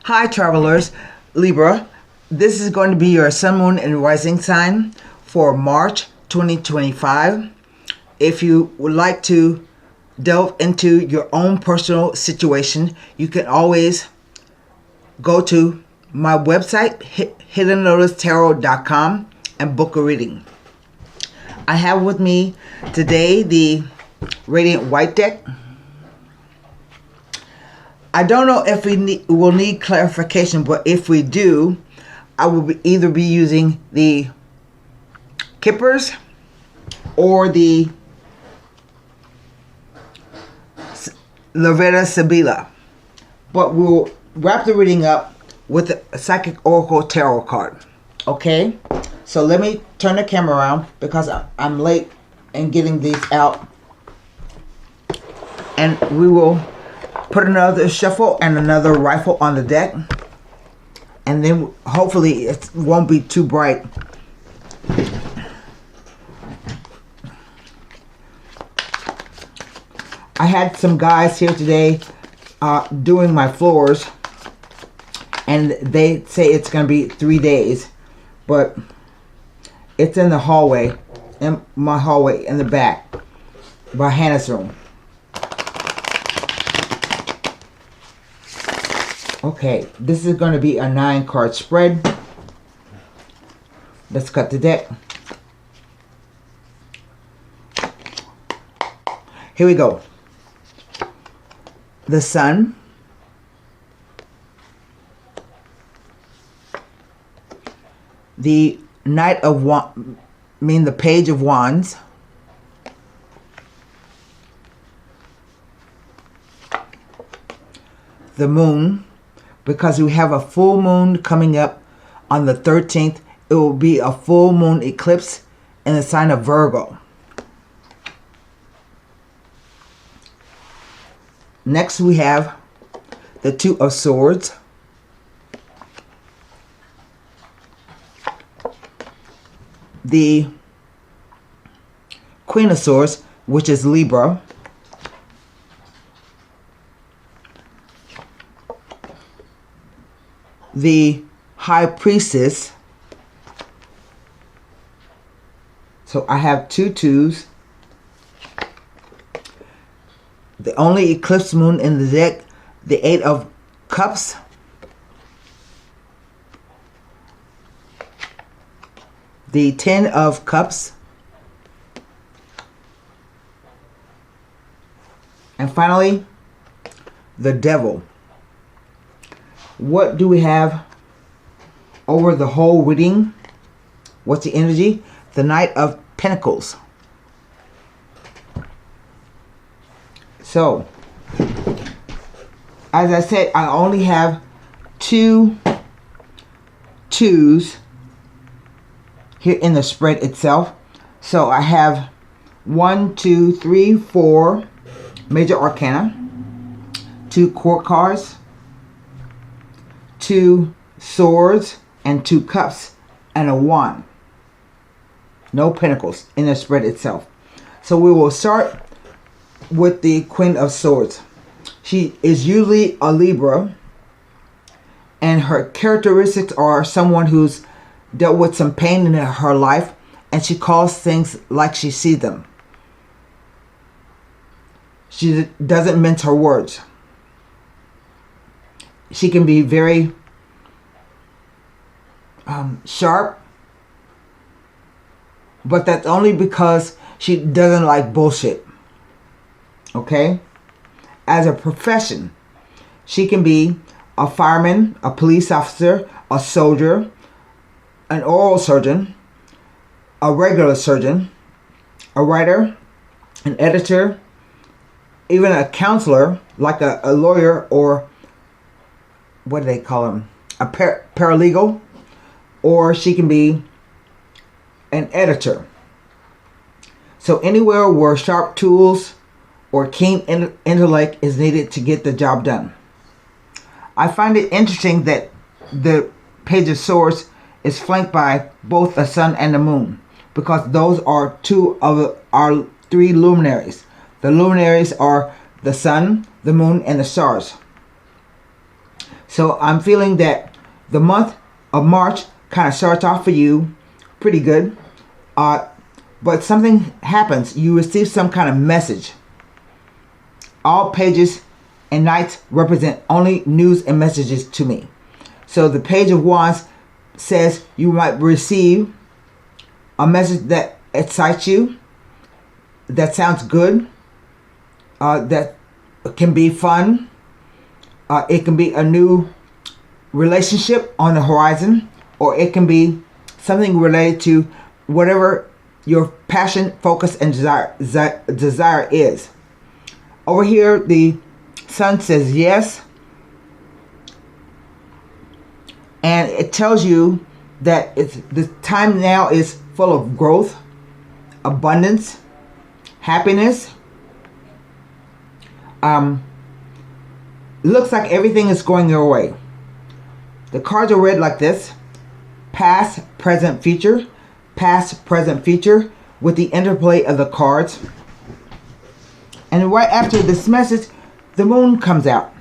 Hi travelers, Libra. This is going to be your sun, moon, and rising sign for March 2025. If you would like to delve into your own personal situation, you can always go to my website, HiddenLotusTarot.com, and book a reading. I have with me today the Radiant White deck. I don't know if we will need clarification, but if we do, I will either be using the Kippers or the LIBRA Sun. But we'll wrap the reading up with a Psychic Oracle Tarot card. Okay? So let me turn the camera around because I'm late in getting these out. And we will put another shuffle and another rifle on the deck, and then hopefully it won't be too bright. I had some guys here today doing my floors, and they say it's going to be 3 days, but it's in the hallway, in my hallway in the back by Hannah's room. Okay, this is going to be a 9-card spread. Let's cut the deck. Here we go. The Sun, the Knight of Wands, the Page of Wands, the Moon. Because we have a full moon coming up on the 13th, it will be a full moon eclipse in the sign of Virgo. Next we have the Two of Swords, the Queen of Swords, which is Libra, the High Priestess. So I have 2 twos. The only eclipse moon in the deck, the 8 of Cups, the 10 of Cups, and finally the Devil. What do we have over the whole reading? What's the energy? The Knight of Pentacles. So, as I said, I only have 2 twos here in the spread itself. So I have 1, 2, 3, 4 major arcana, 2 court cards, 2 swords, and 2 cups, and a wand. No pentacles in the spread itself. So we will start with the Queen of Swords. She is usually a Libra, and her characteristics are someone who's dealt with some pain in her life, and she calls things like she sees them. She doesn't mince her words. She can be very sharp, but that's only because she doesn't like bullshit. Okay? As a profession, she can be a fireman, a police officer, a soldier, an oral surgeon, a regular surgeon, a writer, an editor, even a counselor, like a lawyer, or what do they call them? A paralegal. Or she can be an editor. So anywhere where sharp tools or keen intellect is needed to get the job done. I find it interesting that the Page of Swords is flanked by both the Sun and the Moon, because those are 2 of our 3 luminaries. The luminaries are the Sun, the Moon, and the stars. So I'm feeling that the month of March kind of starts off for you pretty good. But something happens. You receive some kind of message. All pages and nights represent only news and messages to me. So the Page of Wands says you might receive a message that excites you, that sounds good, that can be fun. It can be a new relationship on the horizon, or it can be something related to whatever your passion, focus, and desire is. Over here, the Sun says yes. And it tells you that the time now is full of growth, abundance, happiness. Looks like everything is going your way. The cards are read like this: past, present, future. Past, present, future, with the interplay of the cards. And right after this message, the moon comes out.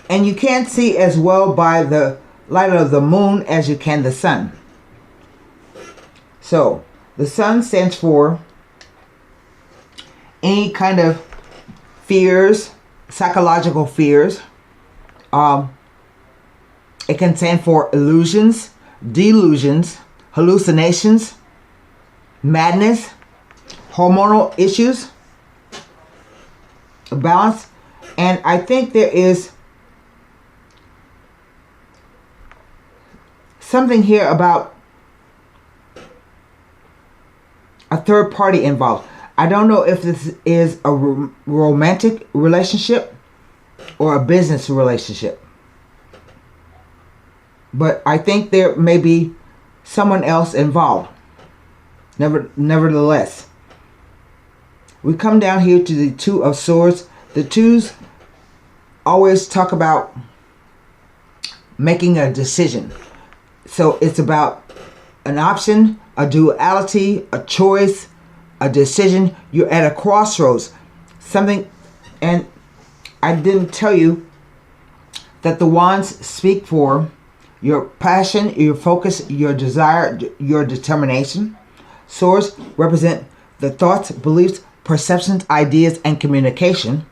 And you can't see as well by the light of the moon as you can the sun. So, the sun stands for any kind of fears, psychological fears. It can stand for illusions, delusions, hallucinations, madness, hormonal issues, balance. And I think there is something here about a third party involved. I don't know if this is a romantic relationship or a business relationship. But I think there may be someone else involved. Nevertheless, we come down here to the Two of Swords. The twos always talk about making a decision. So it's about an option, a duality, a choice, a decision. You're at a crossroads. Something, and I didn't tell you that the wands speak for your passion, your focus, your desire, your determination. Swords represent the thoughts, beliefs, perceptions, ideas, and communication.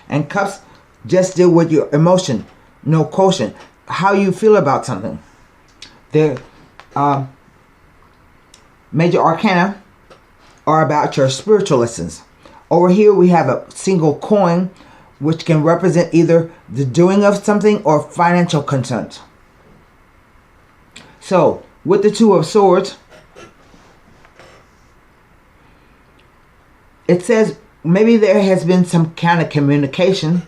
And cups just deal with your emotion, no quotient, how you feel about something. The major arcana are about your spiritual lessons. Over here we have a single coin, which can represent either the doing of something or financial concerns. So, with the Two of Swords, it says maybe there has been some kind of communication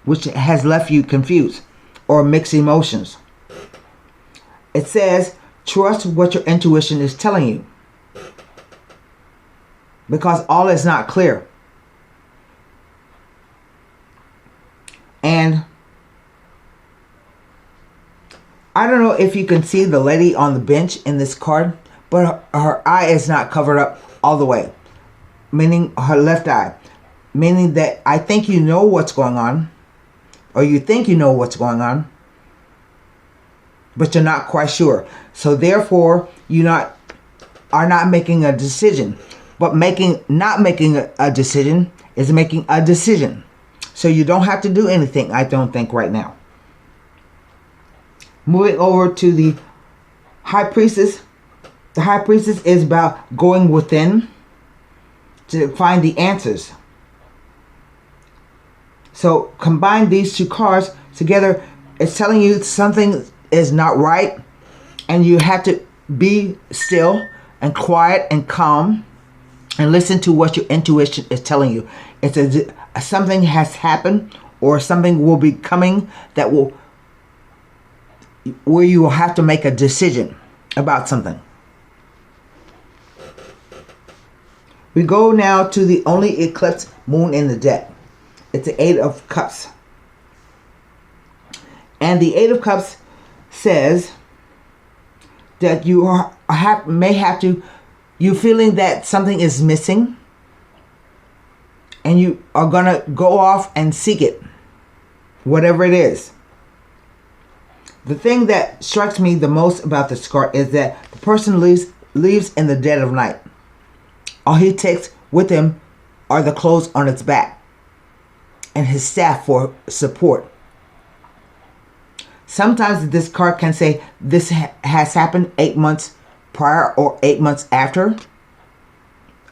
which has left you confused or mixed emotions. It says trust what your intuition is telling you, because all is not clear. And I don't know if you can see the lady on the bench in this card, but her eye is not covered up all the way, meaning her left eye, meaning that I think you know what's going on, or you think you know what's going on, but you're not quite sure. So therefore, you are not making a decision. But not making a decision is making a decision. So you don't have to do anything, I don't think, right now. Moving over to the High Priestess. The High Priestess is about going within to find the answers. So combine these two cards together. It's telling you something is not right, and you have to be still and quiet and calm and listen to what your intuition is telling you. It's something has happened, or something will be coming that will, where you will have to make a decision about something. We go now to the only eclipsed moon in the deck. It's the Eight of Cups. And the Eight of Cups says that you you're feeling that something is missing, and you are gonna go off and seek it. whatever it is. The thing that strikes me the most about this card is that the person leaves in the dead of night. All he takes with him are the clothes on its back and his staff for support. Sometimes this card can say this has happened 8 months prior or 8 months after.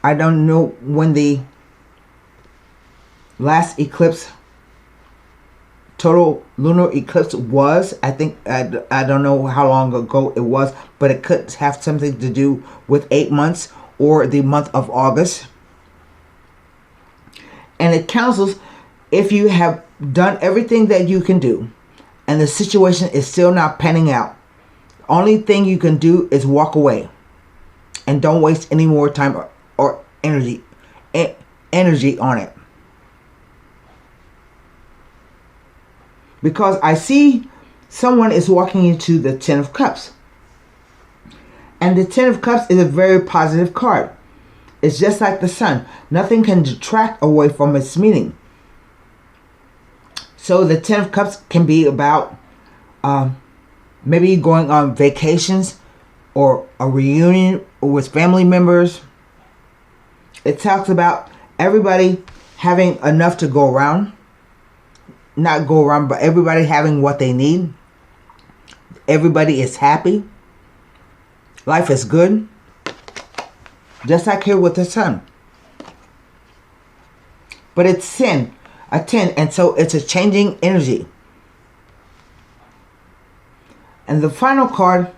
I don't know when the last eclipse, total lunar eclipse was. I don't know how long ago it was, but it could have something to do with 8 months or the month of August. And it counsels, if you have done everything that you can do and the situation is still not panning out, the only thing you can do is walk away and don't waste any more time or energy on it. Because I see someone is walking into the Ten of Cups. And the Ten of Cups is a very positive card. It's just like the sun. Nothing can detract away from its meaning. So the Ten of Cups can be about maybe going on vacations or a reunion with family members. It talks about everybody having enough to go around. Not go around, but everybody having what they need. Everybody is happy. Life is good. Just like here with the sun. But it's 10, a 10, and so it's a changing energy. And the final card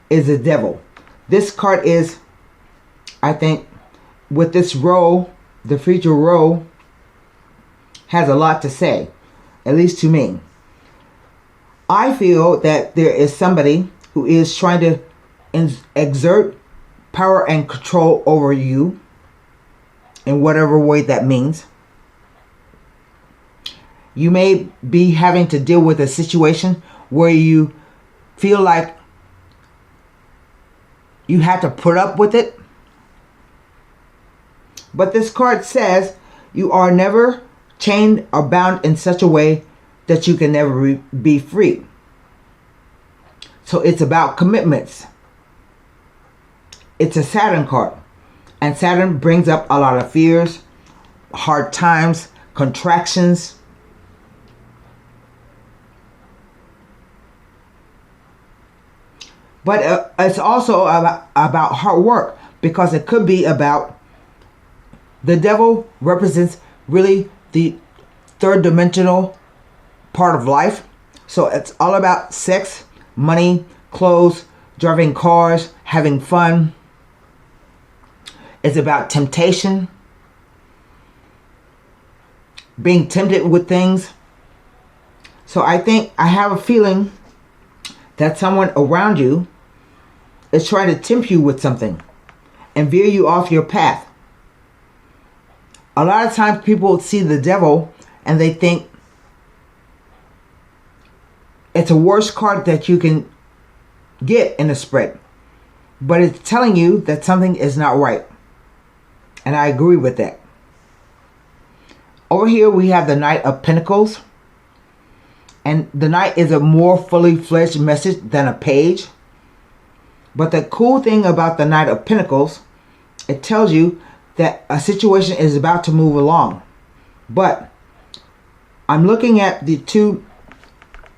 is the Devil. This card is, I think, with this row, the future row has a lot to say, at least to me. I feel that there is somebody who is trying to exert power and control over you in whatever way that means. You may be having to deal with a situation where you feel like you have to put up with it. But this card says you are never chained or bound in such a way that you can never be free. So it's about commitments. It's a Saturn card. And Saturn brings up a lot of fears, hard times, contractions. But it's also about hard work, because it could be about, the Devil represents really the third dimensional part of life. So it's all about sex, money, clothes, driving cars, having fun. It's about temptation, being tempted with things. So I think, I have a feeling that someone around you is trying to tempt you with something and veer you off your path. A lot of times people see the Devil and they think it's a worst card that you can get in a spread. But it's telling you that something is not right. And I agree with that. Over here we have the Knight of Pentacles. And the Knight is a more fully fledged message than a page. But the cool thing about the Knight of Pentacles, it tells you that a situation is about to move along. But I'm looking at the two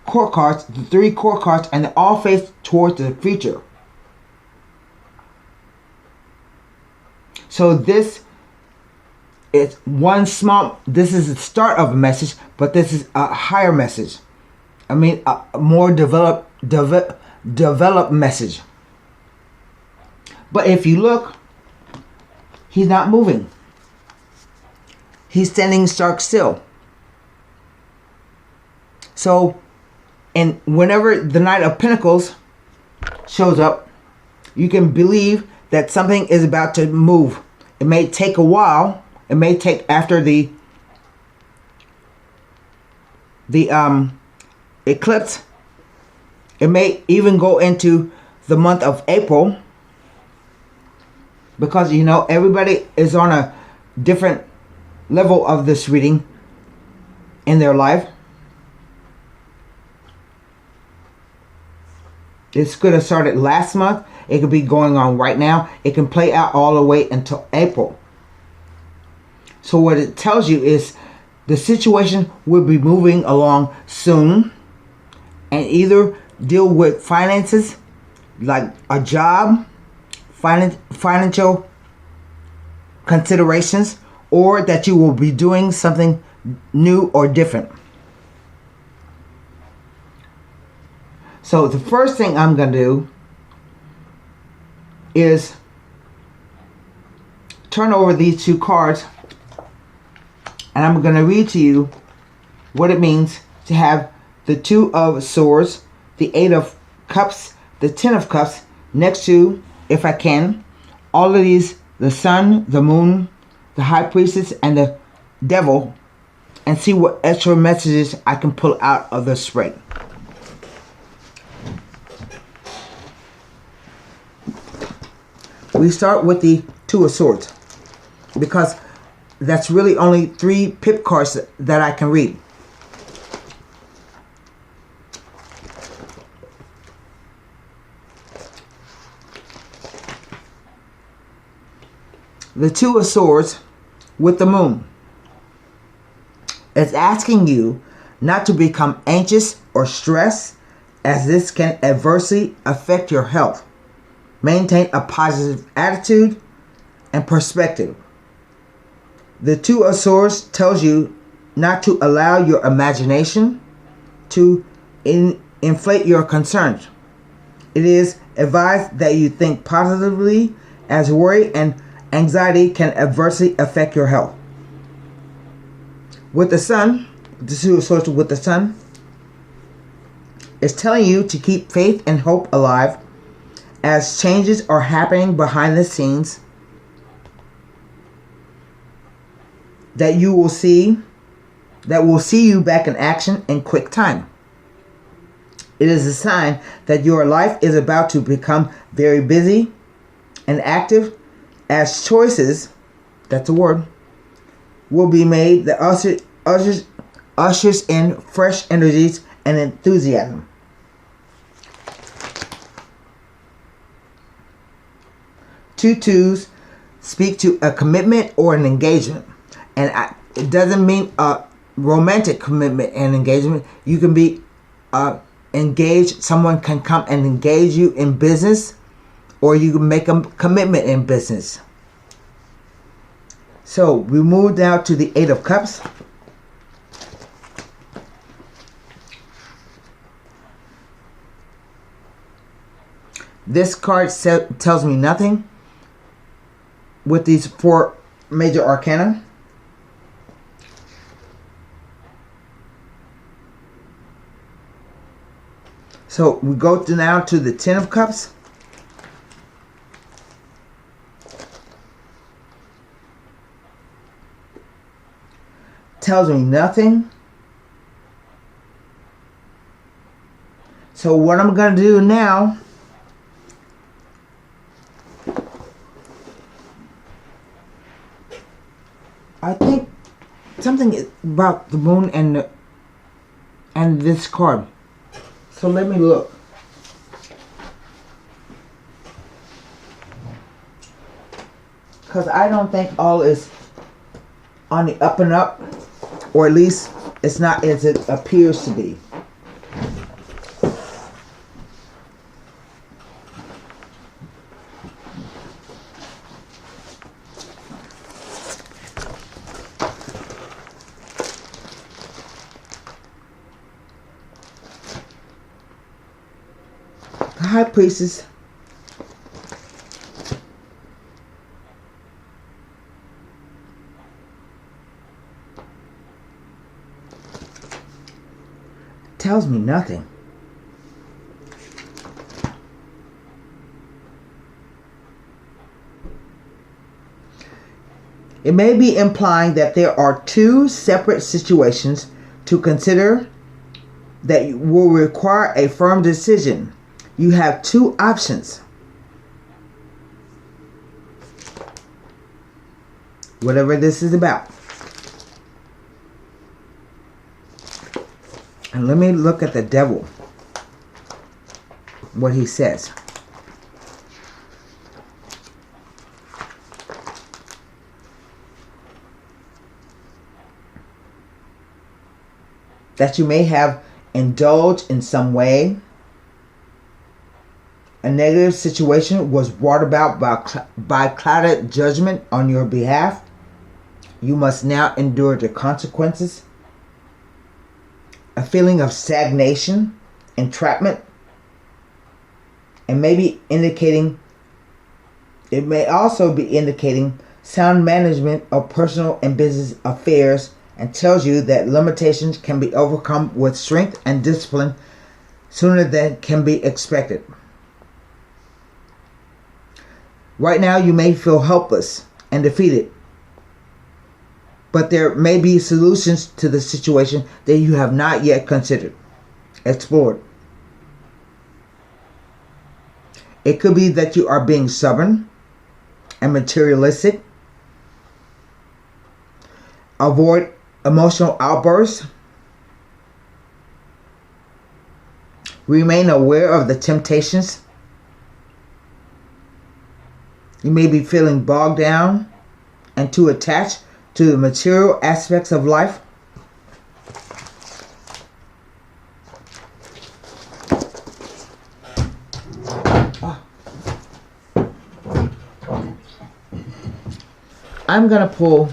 court cards, the three court cards, and they all face towards the future. So this is this is the start of a message, but this is a higher message. I mean, a more developed message. But if you look, he's not moving. He's standing stark still. So, and whenever the Knight of Pentacles shows up, you can believe that something is about to move. It may take a while. It may take after the eclipse. It may even go into the month of April. Because, you know, everybody is on a different level of this reading in their life. It's going to start at last month. It could be going on right now. It can play out all the way until April. So what it tells you is the situation will be moving along soon, and either deal with finances, like a job, financial considerations, or that you will be doing something new or different. So the first thing I'm going to do is turn over these two cards, and I'm going to read to you what it means to have the Two of Swords, the Eight of Cups, the Ten of Cups next to, if I can, all of these, the Sun, the Moon, the High Priestess, and the Devil, and see what extra messages I can pull out of the spread. We start with the Two of Swords because that's really only 3 pip cards that I can read. The Two of Swords with the Moon. It's asking you not to become anxious or stressed, as this can adversely affect your health. Maintain a positive attitude and perspective. The Two of Swords tells you not to allow your imagination to inflate your concerns. It is advised that you think positively, as worry and anxiety can adversely affect your health. With the Sun, the Two of Swords with the Sun, it's telling you to keep faith and hope alive as changes are happening behind the scenes that will see you back in action in quick time. It is a sign that your life is about to become very busy and active, as choices, that's a word, will be made that ushers in fresh energies and enthusiasm. Two twos speak to a commitment or an engagement, and it doesn't mean a romantic commitment and engagement. You can be engaged. Someone can come and engage you in business, or you can make a commitment in business. So we move down to the Eight of Cups. This card tells me nothing with these 4 major arcana. So we go now to the Ten of Cups. Tells me nothing. So what I'm going to do now, I think something about the Moon and this card. So let me look. Because I don't think all is on the up and up, or at least it's not as it appears to be. The High Priestess tells me nothing. It may be implying that there are 2 separate situations to consider that will require a firm decision. You have 2 options. Whatever this is about. And let me look at the Devil. what he says. That you may have indulged in some way. A negative situation was brought about by clouded judgment on your behalf. You must now endure the consequences. A feeling of stagnation, entrapment, and maybe indicating, it may also be indicating sound management of personal and business affairs, and tells you that limitations can be overcome with strength and discipline sooner than can be expected. Right now you may feel helpless and defeated, but there may be solutions to the situation that you have not yet considered, explored. It could be that you are being stubborn and materialistic. Avoid emotional outbursts. Remain aware of the temptations. You may be feeling bogged down and too attached to the material aspects of life. I'm going to pull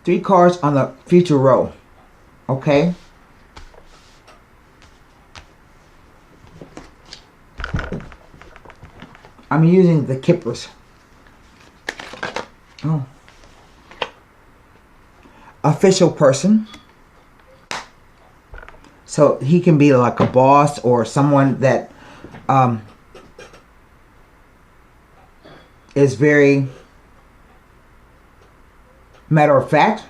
three cards on the future row. Okay? I'm using the Kippers. Oh. Official person. So he can be like a boss or someone that is very matter of fact.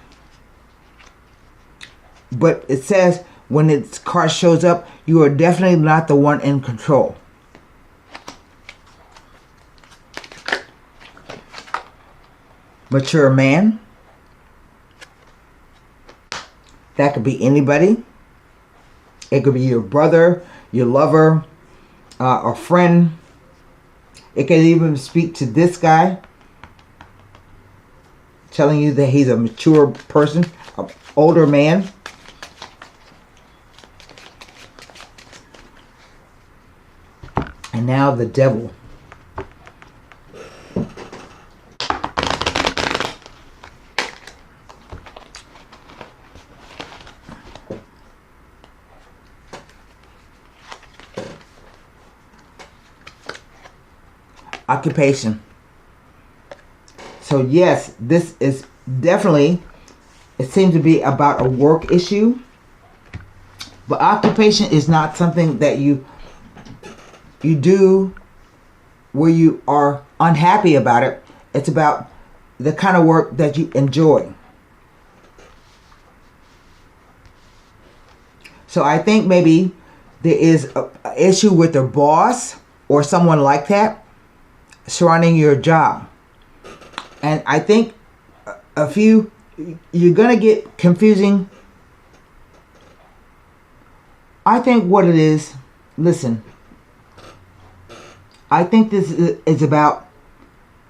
But it says when its card shows up, you are definitely not the one in control. Mature man. That could be anybody. It could be your brother, your lover, a friend. It can even speak to this guy, telling you that he's a mature person, an older man. And now the devil. Occupation. So yes, this is definitely, it seems to be about a work issue. But occupation is not something that you do where you are unhappy about it. It's about the kind of work that you enjoy. So I think maybe there is an issue with the boss or someone like that surrounding your job. And I think you're going to get confusing. I think what it is, listen, I think this is about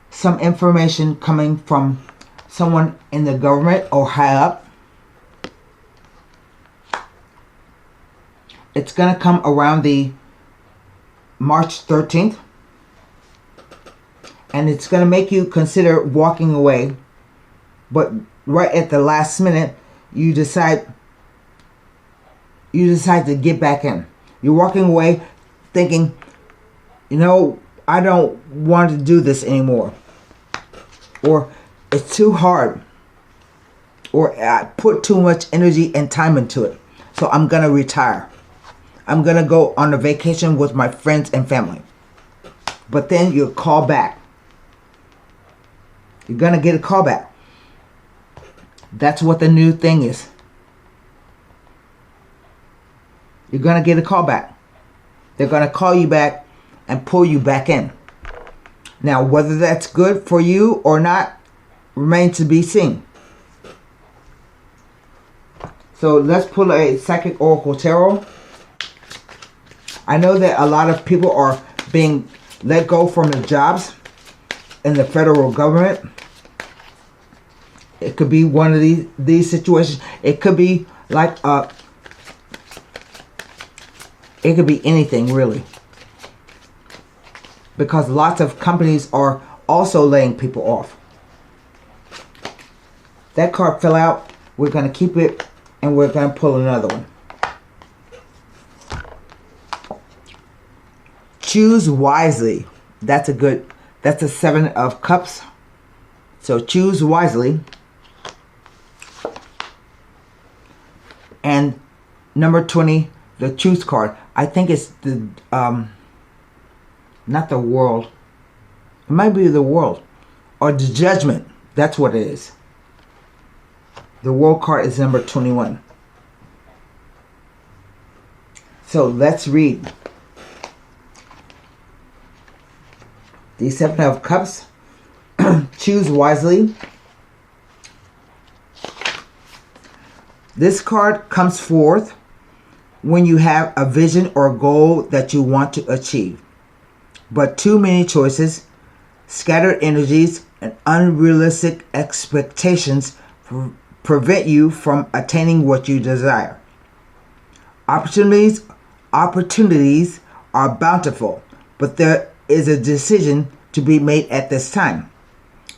some information coming from someone in the government or high up. It's going to come around the March 13th. And it's going to make you consider walking away. But right at the last minute, you decide to get back in. You're walking away thinking, you know, I don't want to do this anymore. Or it's too hard. Or I put too much energy and time into it. So I'm going to retire. I'm going to go on a vacation with my friends and family. But then you'll call back. You're going to get a call back. That's what the new thing is. You're going to get a call back. They're going to call you back and pull you back in. Now, whether that's good for you or not remains to be seen. So let's pull a Psychic Oracle Tarot. I know that a lot of people are being let go from their jobs in the federal government. It could be one of these situations. It could be like it could be anything really. Because lots of companies are also laying people off. That card fell out. We're going to keep it and we're going to pull another one. Choose wisely. That's a 7 of Cups. So choose wisely. And number 20, the Truth card. I think it's the not the World. It might be the World or the Judgment. That's what it is. The World card is number 21. So let's read. The 7 of Cups. Choose wisely. This card comes forth when you have a vision or goal that you want to achieve, but too many choices, scattered energies, and unrealistic expectations prevent you from attaining what you desire. Opportunities are bountiful, but there is a decision to be made at this time.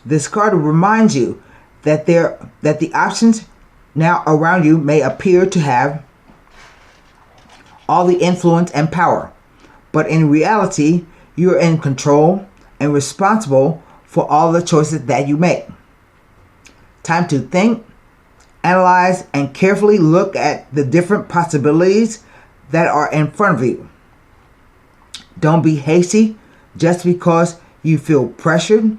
This card reminds you that the options now around you may appear to have all the influence and power, but in reality, you're in control and responsible for all the choices that you make. Time to think, analyze, and carefully look at the different possibilities that are in front of you. Don't be hasty just because you feel pressured,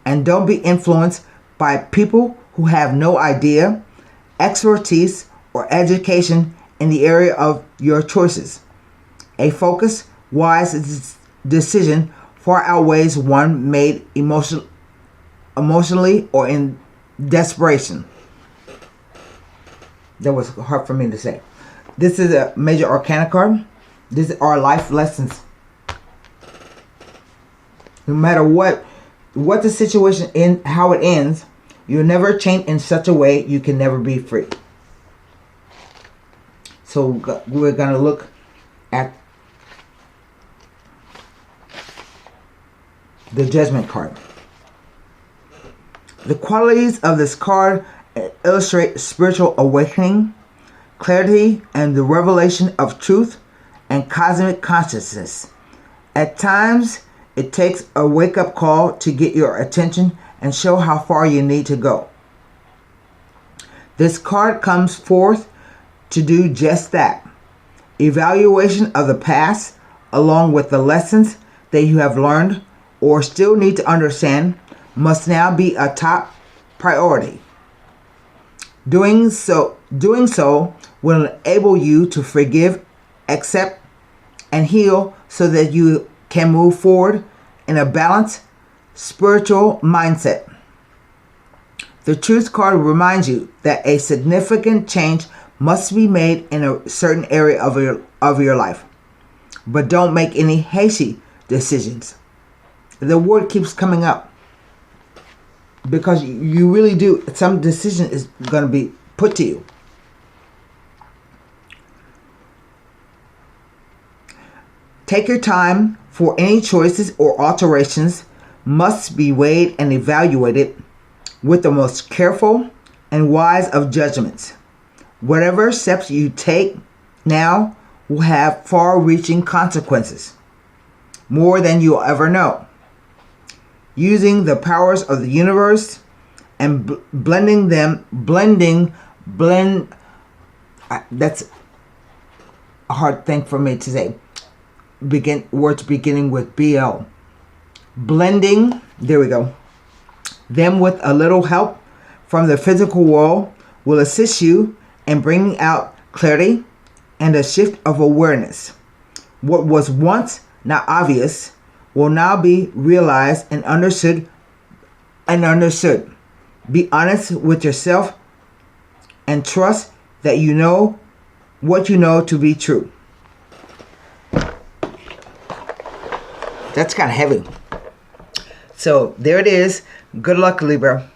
and don't be influenced by people who have no idea, expertise, or education in the area of your choices. A focused, wise decision far outweighs one made emotionally or in desperation. That was hard for me to say. This is a major arcana card. These are life lessons. No matter what the situation in how it ends, you'll never change in such a way you can never be free. So we're going to look at the Judgment card. The qualities of this card illustrate spiritual awakening, clarity, and the revelation of truth and cosmic consciousness. At times, it takes a wake-up call to get your attention and show how far you need to go. This card comes forth to do just that. Evaluation of the past, along with the lessons that you have learned or still need to understand, must now be a top priority. Doing so will enable you to forgive, accept, and heal so that you can move forward in a balanced spiritual mindset. The Truth card reminds you that a significant change must be made in a certain area of your life. But don't make any hasty decisions. The word keeps coming up because you really do. Some decision is going to be put to you. Take your time, for any choices or alterations must be weighed and evaluated with the most careful and wise of judgments. Whatever steps you take now will have far-reaching consequences, more than you'll ever know. Using the powers of the universe and blending, that's a hard thing for me to say. Words beginning with BL. Blending, there we go. Them with a little help from the physical world will assist you in bringing out clarity and a shift of awareness. What was once not obvious will now be realized and understood. Be honest with yourself and trust that you know what you know to be true. That's kind of heavy. So there it is. Good luck, Libra.